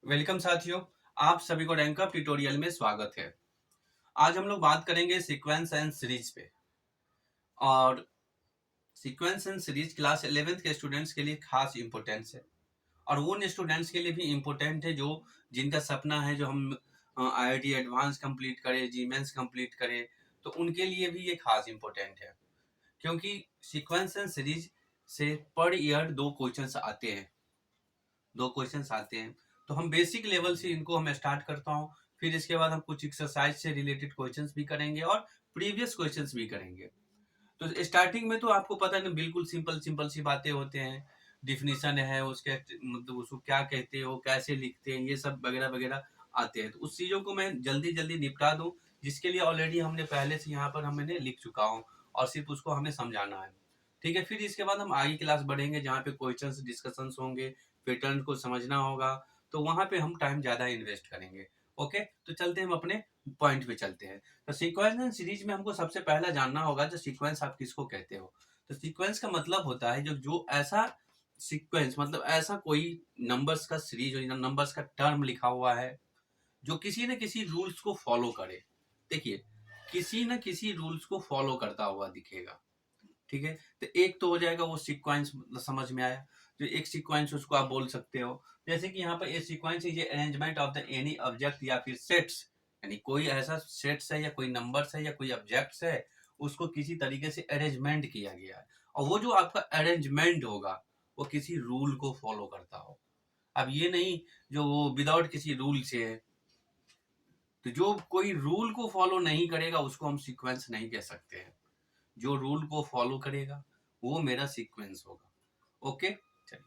Welcome साथियों, आप सभी को रैंक अप ट्यूटोरियल में स्वागत है। आज हम लोग बात करेंगे सीक्वेंस एंड सीरीज पे। और sequence and series class 11th के स्टूडेंट्स के लिए खास इंपॉर्टेंस है और वो उन स्टूडेंट्स के लिए भी इम्पोर्टेंट है जो जिनका सपना है जो हम आईआईटी एडवांस कंप्लीट करें, जीमेंस कंप्लीट करें, तो उनके लिए भी ये खास इंपॉर्टेंट है। क्योंकि सीक्वेंस एंड सीरीज से पर ईयर दो क्वेश्चंस आते हैं। तो हम बेसिक लेवल से इनको हम स्टार्ट करता हूँ, फिर इसके बाद हम कुछ एक्सरसाइज से रिलेटेड क्वेश्चंस भी करेंगे और प्रीवियस क्वेश्चंस भी करेंगे। तो स्टार्टिंग में तो आपको पता है ना, बिल्कुल सिंपल सिंपल सी बातें होते हैं। डिफिनीशन है उसके, मतलब उसको क्या कहते हो, कैसे लिखते हैं, ये सब वगैरह वगैरह आते हैं। तो उस चीज़ों को मैं जल्दी जल्दी निपटा दूँ, जिसके लिए ऑलरेडी हमने पहले से यहाँ पर हमने लिख चुका हूँ और सिर्फ उसको हमें समझाना है। ठीक है, फिर इसके बाद हम आगे क्लास बढ़ेंगे जहाँ पे क्वेश्चंस डिस्कशंस होंगे, पैटर्न को समझना होगा, तो वहाँ पे हम टाइम ज़्यादा इन्वेस्ट करेंगे। ओके, तो चलते हैं, हम अपने पॉइंट पे चलते हैं। तो सीक्वेंस एंड सीरीज में हमको सबसे पहला जानना होगा जो सीक्वेंस आप किसको कहते हो। तो सीक्वेंस का मतलब होता है जो जो ऐसा सीक्वेंस, मतलब ऐसा कोई नंबर्स का सीरीज और नंबर्स का टर्म लिखा हुआ है जो किसी न किसी रूल्स को फॉलो करे। देखिए, किसी न किसी रूल्स को फॉलो करता हुआ दिखेगा। ठीक है, तो एक तो हो जाएगा वो सीक्वेंस, समझ में आया। तो एक सीक्वेंस उसको आप बोल सकते हो, जैसे कि यहाँ पर ये सीक्वेंस है, ये arrangement of the any object या फिर सेट्स, यानी कोई ऐसा सेट्स है या कोई नंबर्स है या कोई ऑब्जेक्ट्स है, उसको किसी तरीके से अरेंजमेंट किया गया है और वो जो आपका अरेंजमेंट होगा वो किसी रूल को फॉलो करता हो। अब ये नहीं जो वो विदाउट किसी रूल से है। तो जो कोई रूल को फॉलो नहीं करेगा उसको हम सीक्वेंस नहीं कह सकते हैं। जो रूल को फॉलो करेगा वो मेरा सीक्वेंस होगा। ओके, चलिए,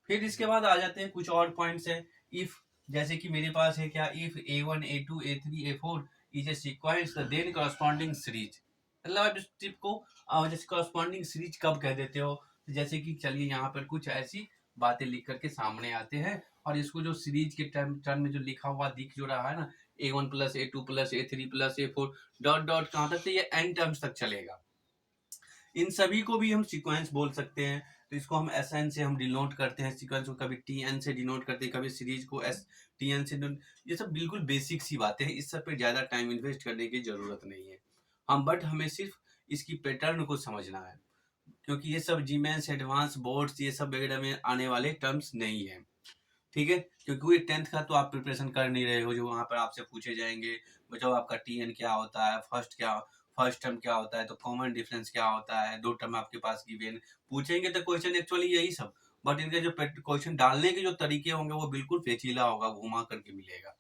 फिर इसके बाद आ जाते हैं कुछ और पॉइंट्स है। इफ, जैसे कि मेरे पास है क्या, if A1 A2 A3 A4 is a sequence then corresponding series. मतलब आप इस टिप को जैसे करस्पॉन्डिंग सीरीज कब कह देते हो, तो जैसे कि चलिए यहाँ पर कुछ ऐसी बातें लिख करके सामने आते हैं और इसको जो सीरीज के टर्म में जो लिखा हुआ दिख जो रहा है ना, A1 plus A2 plus A3 plus A4 dot dot कहाँ तक, तो ये एन टर्म्स तक चलेगा। इन सभी को भी हम सीक्वेंस बोल सकते हैं। तो इसको हम एस एन से हम डिनोट करते हैं, सीक्वेंस को कभी टी एन से डिनोट करते हैं, कभी सीरीज को एस टी एन से ये सब बिल्कुल बेसिक सी बातें हैं, इस सब पे ज़्यादा टाइम इन्वेस्ट करने की ज़रूरत नहीं है। हम बट हमें सिर्फ इसकी पैटर्न को समझना है, क्योंकि ये सब जीमेंस एडवांस बोर्ड्स ये सब वगैरह में आने वाले टर्म्स नहीं है। ठीक है, क्योंकि वो 10th का तो आप प्रिपरेशन कर नहीं रहे हो जो वहाँ पर आपसे पूछे जाएंगे, बताओ आपका टीएन क्या होता है, फर्स्ट टर्म क्या होता है, तो कॉमन डिफरेंस क्या होता है, दो टर्म आपके पास गिवन पूछेंगे। तो क्वेश्चन एक्चुअली यही सब, बट इनके जो क्वेश्चन डालने के जो तरीके होंगे वो बिल्कुल पेचीला होगा, घुमा करके मिलेगा।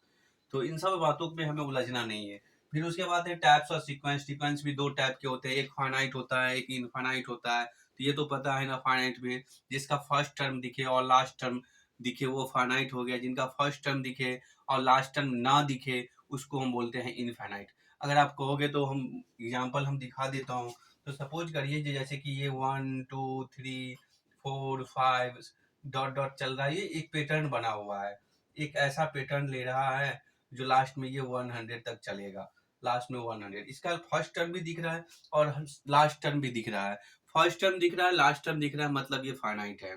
तो इन सब बातों में हमें उलझना नहीं है। फिर उसके बाद है टाइप्स ऑफ सीक्वेंस। सीक्वेंस भी दो टाइप के होते हैं, एक फाइनाइट होता है, एक इनफाइनाइट होता है। तो ये तो पता है ना, फाइनाइट में जिसका फर्स्ट टर्म दिखे और लास्ट टर्म दिखे वो फाइनाइट हो गया, जिनका फर्स्ट टर्म दिखे और लास्ट टर्म ना दिखे उसको हम बोलते हैं इनफाइनाइट। अगर आप कहोगे तो हम एग्जांपल हम दिखा देता हूँ। तो सपोज करिए जैसे कि ये 1 2 3 4 5 डॉट डॉट चल रहा है, ये एक पैटर्न बना हुआ है। एक ऐसा पैटर्न ले रहा है जो लास्ट में ये 100 तक चलेगा। लास्ट में 100, इसका फर्स्ट टर्म भी दिख रहा है और लास्ट टर्म भी दिख रहा है। फर्स्ट टर्म दिख रहा है, लास्ट टर्म दिख रहा है, मतलब ये फाइनाइट है।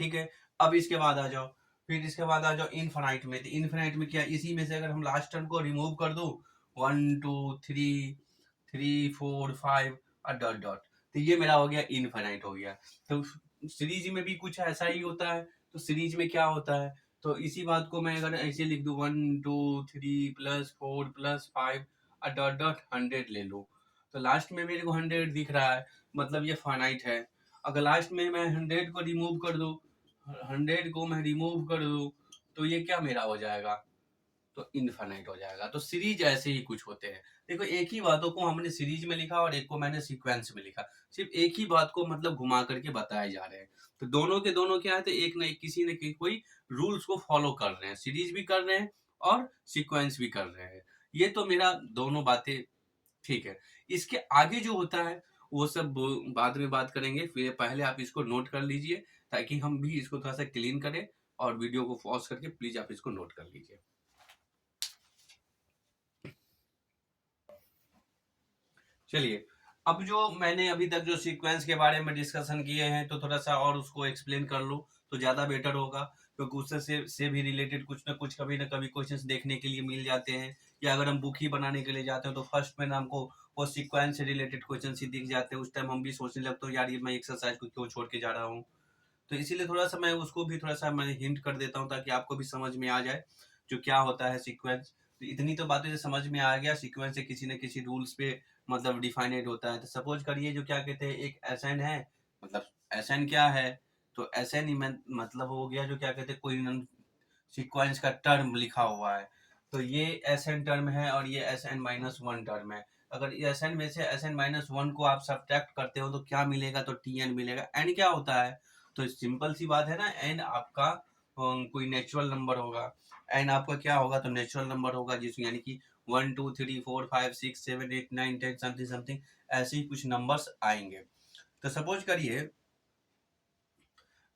ठीक है, अब इसके बाद आ जाओ, फिर इसके बाद आ जाओ इनफाइनाइट में। तो इनफाइनाइट में क्या, इसी में से अगर हम लास्ट टर्म को रिमूव कर दो, 1 2 3 3 4 5 और डॉट डॉट, तो ये मेरा हो गया इनफाइनाइट हो गया। तो सीरीज में भी कुछ ऐसा ही होता है। तो सीरीज में क्या होता है, तो इसी बात को मैं अगर ऐसे लिख दूं, 1 2 3 +4 +5 और डॉट डॉट 100 ले लो, तो लास्ट में मेरे को 100 दिख रहा है, मतलब ये फाइनाइट है। अगर लास्ट में मैं 100 को रिमूव कर दूं, 100 को मैं रिमूव कर दूं, तो ये क्या मेरा हो जाएगा, तो इनफाइनाइट हो जाएगा। तो सीरीज ऐसे ही कुछ होते हैं। देखो, एक ही बातों को हमने सीरीज में लिखा और एक को मैंने सीक्वेंस में लिखा, सिर्फ एक ही बात को मतलब घुमा करके बताए जा रहे हैं। तो दोनों के दोनों क्या है, तो एक न किसी न किसी कोई रूल्स को फॉलो कर रहे हैं, सीरीज भी कर रहे हैं और सीक्वेंस भी कर रहे हैं। ये तो मेरा दोनों बातें ठीक है। इसके आगे जो होता है वो सब बाद में बात करेंगे, फिर पहले आप इसको नोट कर लीजिए ताकि हम भी इसको थोड़ा सा क्लीन करें, और वीडियो को पॉज करके प्लीज आप इसको नोट कर लीजिए। चलिए, अब जो मैंने अभी तक जो सीक्वेंस के बारे में डिस्कशन किए हैं, तो थोड़ा सा और उसको एक्सप्लेन कर लूँ। तो ज़्यादा बेटर होगा, क्योंकि उससे से भी रिलेटेड कुछ ना कुछ कभी ना कभी क्वेश्चंस देखने के लिए मिल जाते हैं। या अगर हम बुक ही बनाने के लिए जाते हैं तो फर्स्ट में ना हमको वो सीक्वेंस से रिलेटेड क्वेश्चन ही दिख जाते हैं, उस टाइम हम भी सोचने लगते हैं यार ये मैं एक्सरसाइज को क्यों छोड़ के जा रहा हूँ। तो इसीलिए थोड़ा-सा मैं उसको भी थोड़ा-सा मैं हिंट कर देता हूँ ताकि आपको भी समझ में आ जाए, जो क्या होता है सीक्वेंस। तो इतनी तो बातें जो समझ में आ गया, सीक्वेंस से किसी न किसी रूल्स पे मतलब डिफाइनेड होता है। तो सपोज़ करिए जो क्या कहते हैं, एक एसएन है, मतलब एसएन क्या है? तो एसएन ही मतलब हो गया जो क्या कहते हैं, कोई न सीक्वेंस का टर्म लिखा हुआ है। तो ये एसएन टर्म है और ये एसएन-1 टर्म है। अगर एसएन में से एसएन-1 को आप सब्ट्रैक्ट करते हो तो क्या मिलेगा? तो टीएन मिलेगा। एन क्या होता है? तो सिंपल सी बात है ना, एन आपका कोई नेचुरल नंबर होगा। एन आपका क्या होगा? तो नेचुरल नंबर होगा, जिसमें यानी कि 1 2 3 4 5 6 7 8 9 10 समथिंग समथिंग ऐसे ही कुछ नंबर्स आएंगे। तो सपोज करिए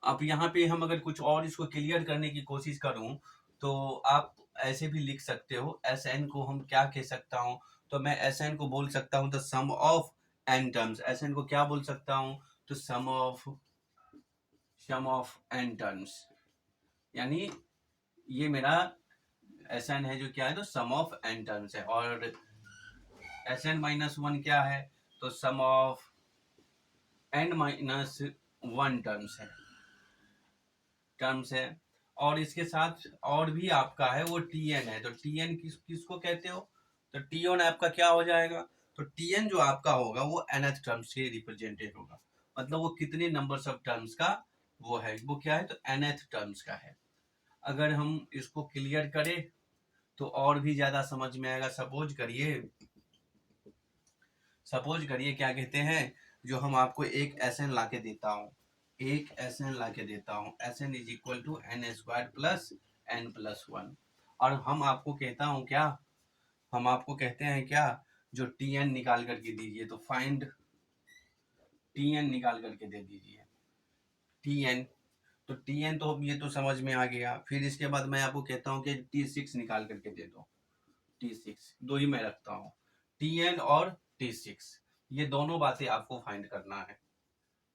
अब यहाँ पे हम अगर कुछ और इसको क्लियर करने की कोशिश करूं, तो आप ऐसे भी लिख सकते हो, एस एन को हम क्या कह सकता हूँ? तो मैं एस एन को बोल सकता हूँ the sum of n terms. S n को क्या बोल सकता हूँ? तो सम ऑफ एन टर्म्स, यानी ये मेरा एस एन है जो क्या है, तो सम ऑफ एन टर्म्स है। और एस एन माइनस वन क्या है? तो sum of n minus one terms है। और इसके साथ और भी आपका है वो टी एन है। तो टी एन किसको कहते हो? तो टी एन आपका क्या हो जाएगा? तो टी एन जो आपका होगा वो nth टर्म्स से रिप्रेजेंटेड होगा, मतलब वो कितने नंबर्स ऑफ टर्म्स का वो है, वो क्या है? तो nth टर्म्स का है। अगर हम इसको क्लियर करें तो और भी ज्यादा समझ में आएगा। सपोज करिए क्या कहते हैं, जो हम आपको एक एसएन ला के देता हूँ, एक एसएन ला के देता हूँ, S n is equal to n square plus n plus one. और हम आपको कहता हूँ क्या, हम आपको कहते हैं क्या, जो टी एन निकाल करके दीजिए। तो फाइंड टी एन निकाल करके दे दीजिए टी एन। तो टी एन तो ये तो समझ में आ गया। फिर इसके बाद मैं आपको कहता हूँ कि टी सिक्स निकाल करके दे दो। टी सिक्स दो ही मैं रखता हूँ, टी एन और टी सिक्स, ये दोनों बातें आपको फाइंड करना है,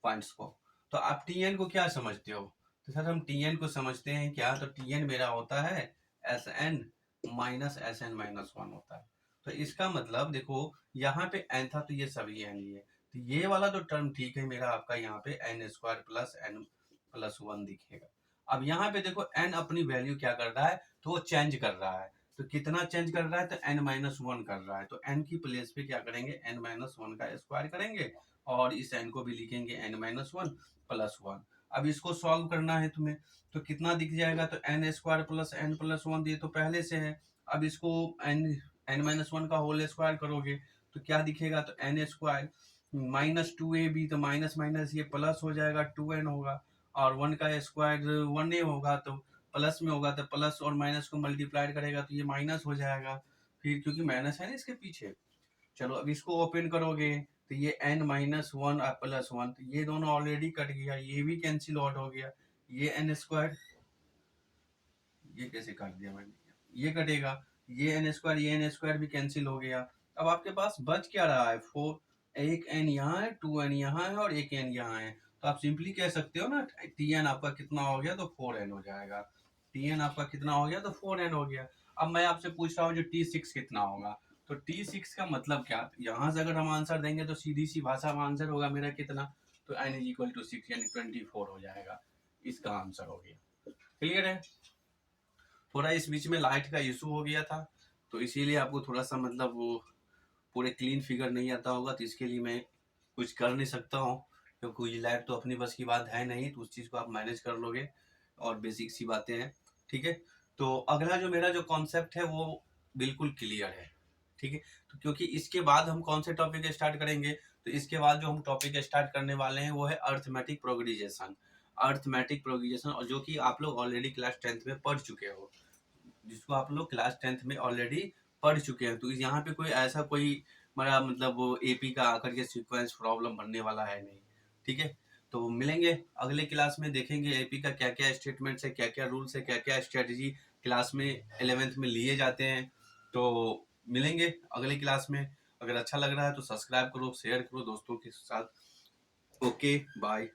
पॉइंट्स को। तो आप टी एन को क्या समझते हो? तो सर हम टी एन को समझते हैं क्या, तो टी एन मेरा होता है S n minus S n minus one होता है। तो इसका मतलब देखो, यहाँ पे एन था तो ये सभी एन ही है, तो ये वाला जो टर्म ठीक है मेरा आपका, यहाँ पे n square plus n plus one दिखेगा। अब यहाँ पे देखो एन अपनी वैल्यू क्या कर रहा है, तो वो चेंज कर रहा है। तो कितना चेंज कर रहा है? तो एन माइनस वन कर रहा है। तो एन की प्लेस पे क्या करेंगे, एन माइनस वन का स्क्वायर करेंगे और इस एन को भी लिखेंगे n minus one plus one. अब इसको सॉल्व करना है तुम्हें, तो कितना दिख जाएगा? तो n square plus n plus one, ये तो पहले से है। अब इसको एन एन माइनस वन का होल स्क्वायर करोगे तो क्या दिखेगा? तो n square minus two a b, तो माइनस माइनस ये प्लस हो जाएगा, टू एन होगा। और वन का स्क्वायर वन ए होगा तो प्लस में होगा, तो प्लस और माइनस को मल्टीप्लाई करेगा तो ये माइनस हो जाएगा, फिर क्योंकि माइनस है ना इसके पीछे। चलो अब इसको ओपन करोगे तो ये n माइनस वन और प्लस वन, तो ये दोनों ऑलरेडी कट गया, ये भी कैंसिल आउट हो गया। ये एन स्क्वायर, ये कैसे काट दिया मैंने, ये कटेगा। ये एन स्क्वायर भी कैंसिल हो गया। अब आपके पास बच क्या रहा है? फोर, एक एन यहाँ है, टू एन यहाँ है और एक एन यहाँ है। तो आप सिंपली कह सकते हो ना, टी एन आपका कितना हो गया? तो फोर एन हो जाएगा। टी एन आपका कितना हो गया? तो फोर एन हो गया। अब मैं आपसे पूछ रहा हूँ जो टी सिक्स कितना होगा? तो टी सिक्स का मतलब क्या, यहाँ से अगर हम आंसर देंगे तो सीधी सी भाषा में आंसर होगा मेरा कितना, तो n is equal to six, यानी 24 हो जाएगा। इसका आंसर हो गया। क्लियर है? थोड़ा इस बीच में लाइट का इशू हो गया था, तो इसीलिए आपको थोड़ा सा मतलब वो पूरे क्लीन फिगर नहीं आता होगा, तो इसके लिए मैं कुछ कर नहीं सकता हूँ, क्योंकि लाइट तो अपनी बस की बात है नहीं, तो उस चीज़ को आप मैनेज कर लोगे। और बेसिक सी बातें हैं, ठीक है। तो अगला जो मेरा जो कॉन्सेप्ट है वो बिल्कुल क्लियर है, ठीक है। तो क्योंकि इसके बाद हम कौन से टॉपिक स्टार्ट करेंगे, तो इसके बाद जो हम टॉपिक स्टार्ट करने वाले हैं वो है अर्थमेटिक प्रोग्रेशन। अर्थमेटिक प्रोग्रेशन, और जो कि आप लोग ऑलरेडी क्लास 10th में पढ़ चुके हो, जिसको आप लोग क्लास 10th में ऑलरेडी पढ़ चुके हैं। तो यहाँ पे कोई ऐसा कोई मेरा मतलब वो एपी का आकर के सीक्वेंस प्रॉब्लम बनने वाला है नहीं, ठीक है। तो मिलेंगे अगले क्लास में, देखेंगे एपी का क्या क्या स्टेटमेंट्स है, क्या क्या रूल्स है, क्या क्या स्ट्रेटजी क्लास में 11th में लिए जाते हैं। तो मिलेंगे अगले क्लास में। अगर अच्छा लग रहा है तो सब्सक्राइब करो, शेयर करो दोस्तों के साथ। Okay bye.